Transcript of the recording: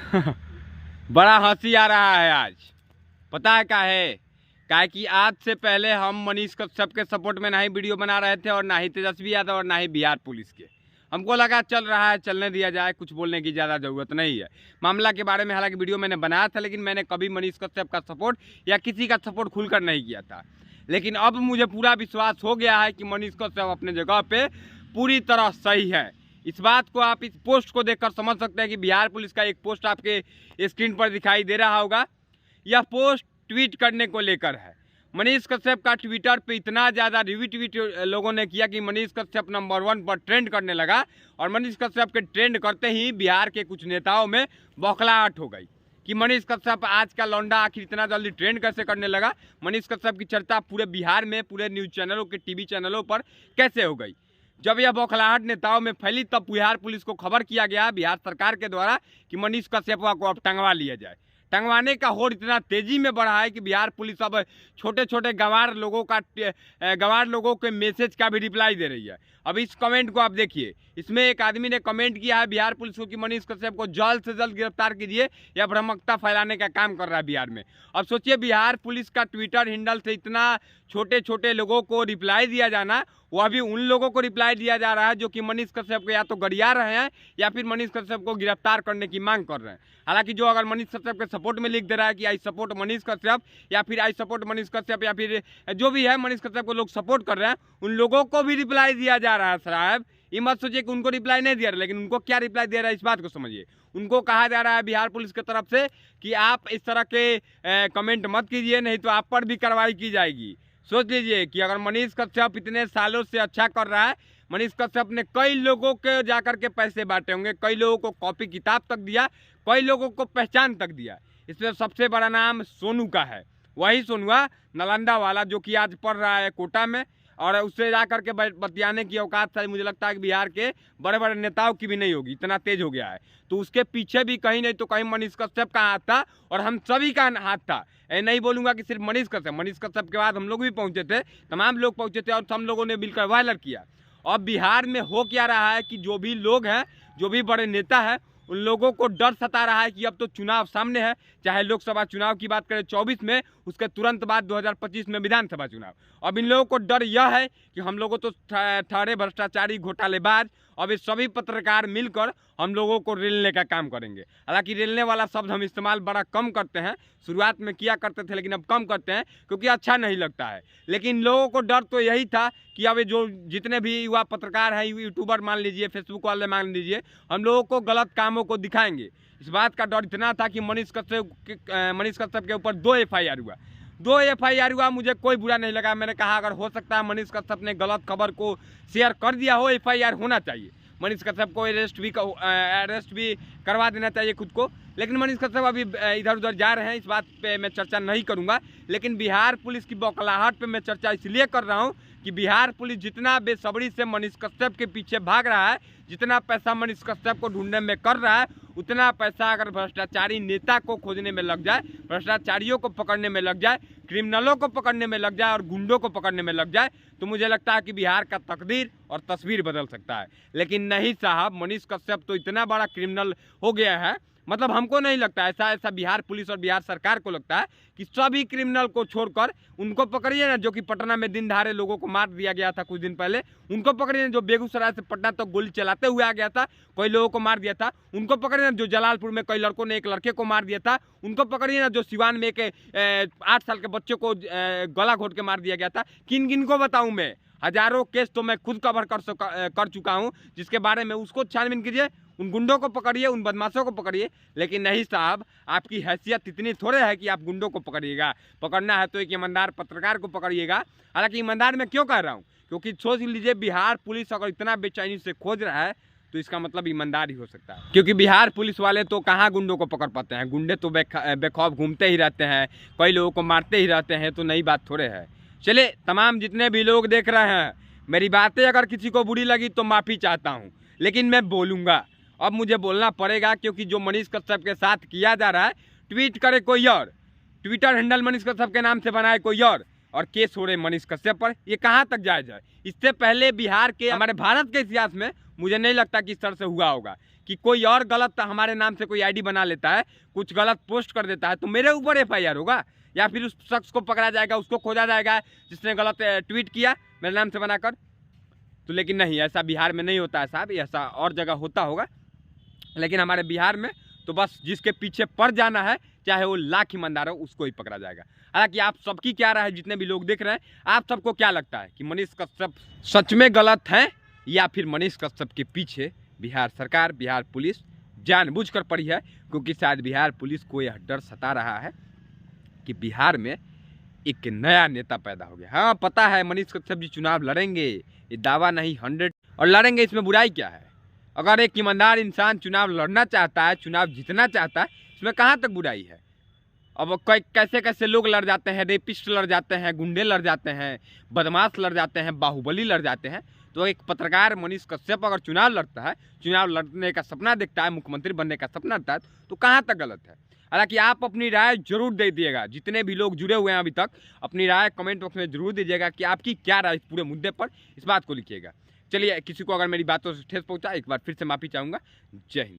बड़ा हंसी आ रहा है आज। पता है क्या है? क्या है कि आज से पहले हम मनीष कश्यप के सपोर्ट में ना ही वीडियो बना रहे थे और ना ही तेजस्वी यादव और ना ही बिहार पुलिस के। हमको लगा चल रहा है, चलने दिया जाए, कुछ बोलने की ज़्यादा ज़रूरत नहीं है मामला के बारे में। हालांकि वीडियो मैंने बनाया था, लेकिन मैंने कभी मनीष कश्यप का सपोर्ट या किसी का सपोर्ट खुलकर नहीं किया था। लेकिन अब मुझे पूरा विश्वास हो गया है कि मनीष कश्यप अपने जगह पे पूरी तरह सही है। इस बात को आप इस पोस्ट को देखकर समझ सकते हैं कि बिहार पुलिस का एक पोस्ट आपके स्क्रीन पर दिखाई दे रहा होगा। यह पोस्ट ट्वीट करने को लेकर है। मनीष कश्यप का ट्विटर पे इतना ज़्यादा रिट्वीट लोगों ने किया कि मनीष कश्यप नंबर 1 पर ट्रेंड करने लगा। और मनीष कश्यप के ट्रेंड करते ही बिहार के कुछ नेताओं में बौखलाहट हो गई कि मनीष कश्यप आज का लौंडा आखिर इतना जल्दी ट्रेंड कैसे करने लगा। मनीष कश्यप की चर्चा पूरे बिहार में पूरे न्यूज़ चैनलों के टीवी चैनलों पर कैसे हो गई। जब यह बौखलाहट नेताओं में फैली तब बिहार पुलिस को खबर किया गया बिहार सरकार के द्वारा कि मनीष कश्यप को अब टंगवा लिया जाए। टंगवाने का होड़ इतना तेजी में बढ़ा है कि बिहार पुलिस अब छोटे छोटे गंवार लोगों के मैसेज का भी रिप्लाई दे रही है। अब इस कमेंट को आप देखिए, इसमें एक आदमी ने कमेंट किया है बिहार पुलिस को कि मनीष कश्यप को जल्द से जल्द गिरफ्तार कीजिए, यह भ्रामकता फैलाने का काम कर रहा है बिहार में। अब सोचिए बिहार पुलिस का ट्विटर हैंडल से इतना छोटे छोटे लोगों को रिप्लाई दिया जाना, वह भी उन लोगों को रिप्लाई दिया जा रहा है जो कि मनीष कश्यप को या तो गरिया रहे हैं या फिर मनीष कश्यप को गिरफ्तार करने की मांग कर रहे हैं। हालांकि जो अगर मनीष कश्यप के सपोर्ट में लिख दे रहा है कि आई सपोर्ट मनीष कश्यप या फिर आई सपोर्ट मनीष कश्यप या फिर जो भी है मनीष कश्यप को लोग सपोर्ट कर रहे हैं, उन लोगों को भी रिप्लाई दिया जा रहा है। साहब ये मत सोचिए कि उनको रिप्लाई नहीं दिया रहा, लेकिन उनको क्या रिप्लाई दे रहा है इस बात को समझिए। उनको कहा जा रहा है बिहार पुलिस की तरफ से कि आप इस तरह के कमेंट मत कीजिए, नहीं तो आप पर भी कार्रवाई की जाएगी। सोच लीजिए कि अगर मनीष कश्यप इतने सालों से अच्छा कर रहा है, मनीष कश्यप ने कई लोगों के जाकर के पैसे बांटे होंगे, कई लोगों को कॉपी किताब तक दिया, कई लोगों को पहचान तक दिया। इसमें सबसे बड़ा नाम सोनू का है। वही सोनुआ नालंदा वाला जो कि आज पढ़ रहा है कोटा में, और उससे जा करके बतियाने की औकात शायद मुझे लगता है कि बिहार के बड़े बड़े नेताओं की भी नहीं होगी, इतना तेज हो गया है। तो उसके पीछे भी कहीं नहीं तो कहीं मनीष कश्यप का हाथ था और हम सभी का हाथ था। मैं नहीं बोलूँगा कि सिर्फ मनीष कश्यप के बाद हम लोग भी पहुँचे थे, तमाम लोग पहुँचे थे और हम लोगों ने मिलकर वायरल किया। अब बिहार में हो क्या रहा है कि जो भी लोग हैं, जो भी बड़े नेता हैं, उन लोगों को डर सता रहा है कि अब तो चुनाव सामने है। चाहे लोकसभा चुनाव की बात करें 24 में, उसके तुरंत बाद 2025 में विधानसभा चुनाव। अब इन लोगों को डर यह है कि हम लोगों तो ठहरे भ्रष्टाचारी घोटालेबाज, अब ये सभी पत्रकार मिलकर हम लोगों को रेलने का काम करेंगे। हालांकि रेलने वाला शब्द हम इस्तेमाल बड़ा कम करते हैं, शुरुआत में किया करते थे लेकिन अब कम करते हैं क्योंकि अच्छा नहीं लगता है। लेकिन लोगों को डर तो यही था कि अब जो जितने भी युवा पत्रकार हैं, यूट्यूबर मान लीजिए, फेसबुक वाले मान लीजिए, हम लोगों को गलत कामों को दिखाएंगे। इस बात का डर इतना था कि मनीष कश्यप के ऊपर 2 FIR हुआ। 2 FIR हुआ, मुझे कोई बुरा नहीं लगा। मैंने कहा अगर हो सकता है मनीष कश्यप ने गलत खबर को शेयर कर दिया हो, FIR होना चाहिए। मनीष कश्यप को अरेस्ट भी करवा देना चाहिए खुद को। लेकिन मनीष कश्यप अभी इधर उधर जा रहे हैं, इस बात पे मैं चर्चा नहीं करूंगा। लेकिन बिहार पुलिस की बौखलाहट पे मैं चर्चा इसलिए कर रहा हूं कि बिहार पुलिस जितना बेसब्री से मनीष कश्यप के पीछे भाग रहा है, जितना पैसा मनीष कश्यप को ढूंढने में कर रहा है, उतना पैसा अगर भ्रष्टाचारी नेता को खोजने में लग जाए, भ्रष्टाचारियों को पकड़ने में लग जाए, क्रिमिनलों को पकड़ने में लग जाए और गुंडों को पकड़ने में लग जाए, तो मुझे लगता है कि बिहार का तकदीर और तस्वीर बदल सकता है। लेकिन नहीं साहब, मनीष कश्यप तो इतना बड़ा क्रिमिनल हो गया है, मतलब हमको नहीं लगता, ऐसा बिहार पुलिस और बिहार सरकार को लगता है कि सभी क्रिमिनल को छोड़कर उनको पकड़िए ना। जो कि पटना में दिन दहाड़े लोगों को मार दिया गया था कुछ दिन पहले, उनको पकड़िए ना। जो बेगूसराय से पटना तक गोली चलाते हुए आ गया था, कई लोगों को मार दिया था, उनको पकड़िए ना। जो जलालपुर में कई लड़कों ने एक लड़के को मार दिया था, उनको पकड़िए ना। जो सिवान में एक 8 साल के बच्चे को गला घोट के मार दिया गया था, किन किन को बताऊँ मैं? हजारों केस तो मैं खुद कवर कर चुका हूँ, जिसके बारे में उसको छानबीन कीजिए, उन गुंडों को पकड़िए, उन बदमाशों को पकड़िए। लेकिन नहीं साहब, आपकी हैसियत इतनी थोड़े है कि आप गुंडों को पकड़िएगा। पकड़ना है तो एक ईमानदार पत्रकार को पकड़िएगा। हालांकि ईमानदार मैं क्यों कह रहा हूँ, क्योंकि सोच लीजिए बिहार पुलिस अगर इतना बेचैनी से खोज रहा है तो इसका मतलब ईमानदार ही हो सकता है। क्योंकि बिहार पुलिस वाले तो कहाँ गुंडों को पकड़ पाते हैं, गुंडे तो बेखौफ घूमते ही रहते हैं, कई लोगों को मारते ही रहते हैं, तो नई बात थोड़े है। चलिए, तमाम जितने भी लोग देख रहे हैं, मेरी बातें अगर किसी को बुरी लगी तो माफ़ी चाहता हूँ, लेकिन मैं बोलूँगा। अब मुझे बोलना पड़ेगा क्योंकि जो मनीष कश्यप के साथ किया जा रहा है, ट्वीट करे कोई और, ट्विटर हैंडल मनीष कश्यप के नाम से बनाए कोई और केस हो रहे मनीष कश्यप पर, ये कहाँ तक जायज़ है? इससे पहले बिहार के, हमारे भारत के इतिहास में मुझे नहीं लगता कि इस तरह से हुआ होगा कि कोई और गलत हमारे नाम से कोई आईडी बना लेता है, कुछ गलत पोस्ट कर देता है तो मेरे ऊपर FIR होगा, या फिर उस शख्स को पकड़ा जाएगा, उसको खोजा जाएगा जिसने गलत ट्वीट किया मेरे नाम से बनाकर। तो लेकिन नहीं, ऐसा बिहार में नहीं होता है साहब, ऐसा और जगह होता होगा, लेकिन हमारे बिहार में तो बस जिसके पीछे पड़ जाना है, चाहे वो लाख ईमानदार हो, उसको ही पकड़ा जाएगा। हालांकि आप सबकी क्या राय है, जितने भी लोग देख रहे हैं, आप सबको क्या लगता है कि मनीष कश्यप सच में गलत हैं, या फिर मनीष कश्यप के पीछे बिहार सरकार, बिहार पुलिस जानबूझकर पड़ी है? क्योंकि शायद बिहार पुलिस को यह डर सता रहा है कि बिहार में एक नया नेता पैदा हो गया। हाँ, पता है मनीष कश्यप जी चुनाव लड़ेंगे, ये दावा नहीं 100, और लड़ेंगे, इसमें बुराई क्या है? अगर एक ईमानदार इंसान चुनाव लड़ना चाहता है, चुनाव जीतना चाहता है, इसमें कहाँ तक बुराई है? अब कैसे कैसे लोग लड़ जाते हैं, रेपिस्ट लड़ जाते हैं, गुंडे लड़ जाते हैं, बदमाश लड़ जाते हैं, बाहुबली लड़ जाते हैं। तो एक पत्रकार मनीष कश्यप अगर चुनाव लड़ता है, चुनाव लड़ने का सपना देखता है, मुख्यमंत्री बनने का सपना देखता है, तो कहाँ तक गलत है? हालांकि आप अपनी राय जरूर दे दिएगा, जितने भी लोग जुड़े हुए हैं अभी तक, अपनी राय कमेंट बॉक्स में जरूर दीजिएगा कि आपकी क्या राय इस पूरे मुद्दे पर, इस बात को लिखिएगा। चलिए, किसी को अगर मेरी बातों से ठेस पहुंचा, एक बार फिर से माफ़ी चाहूँगा। जय हिंद।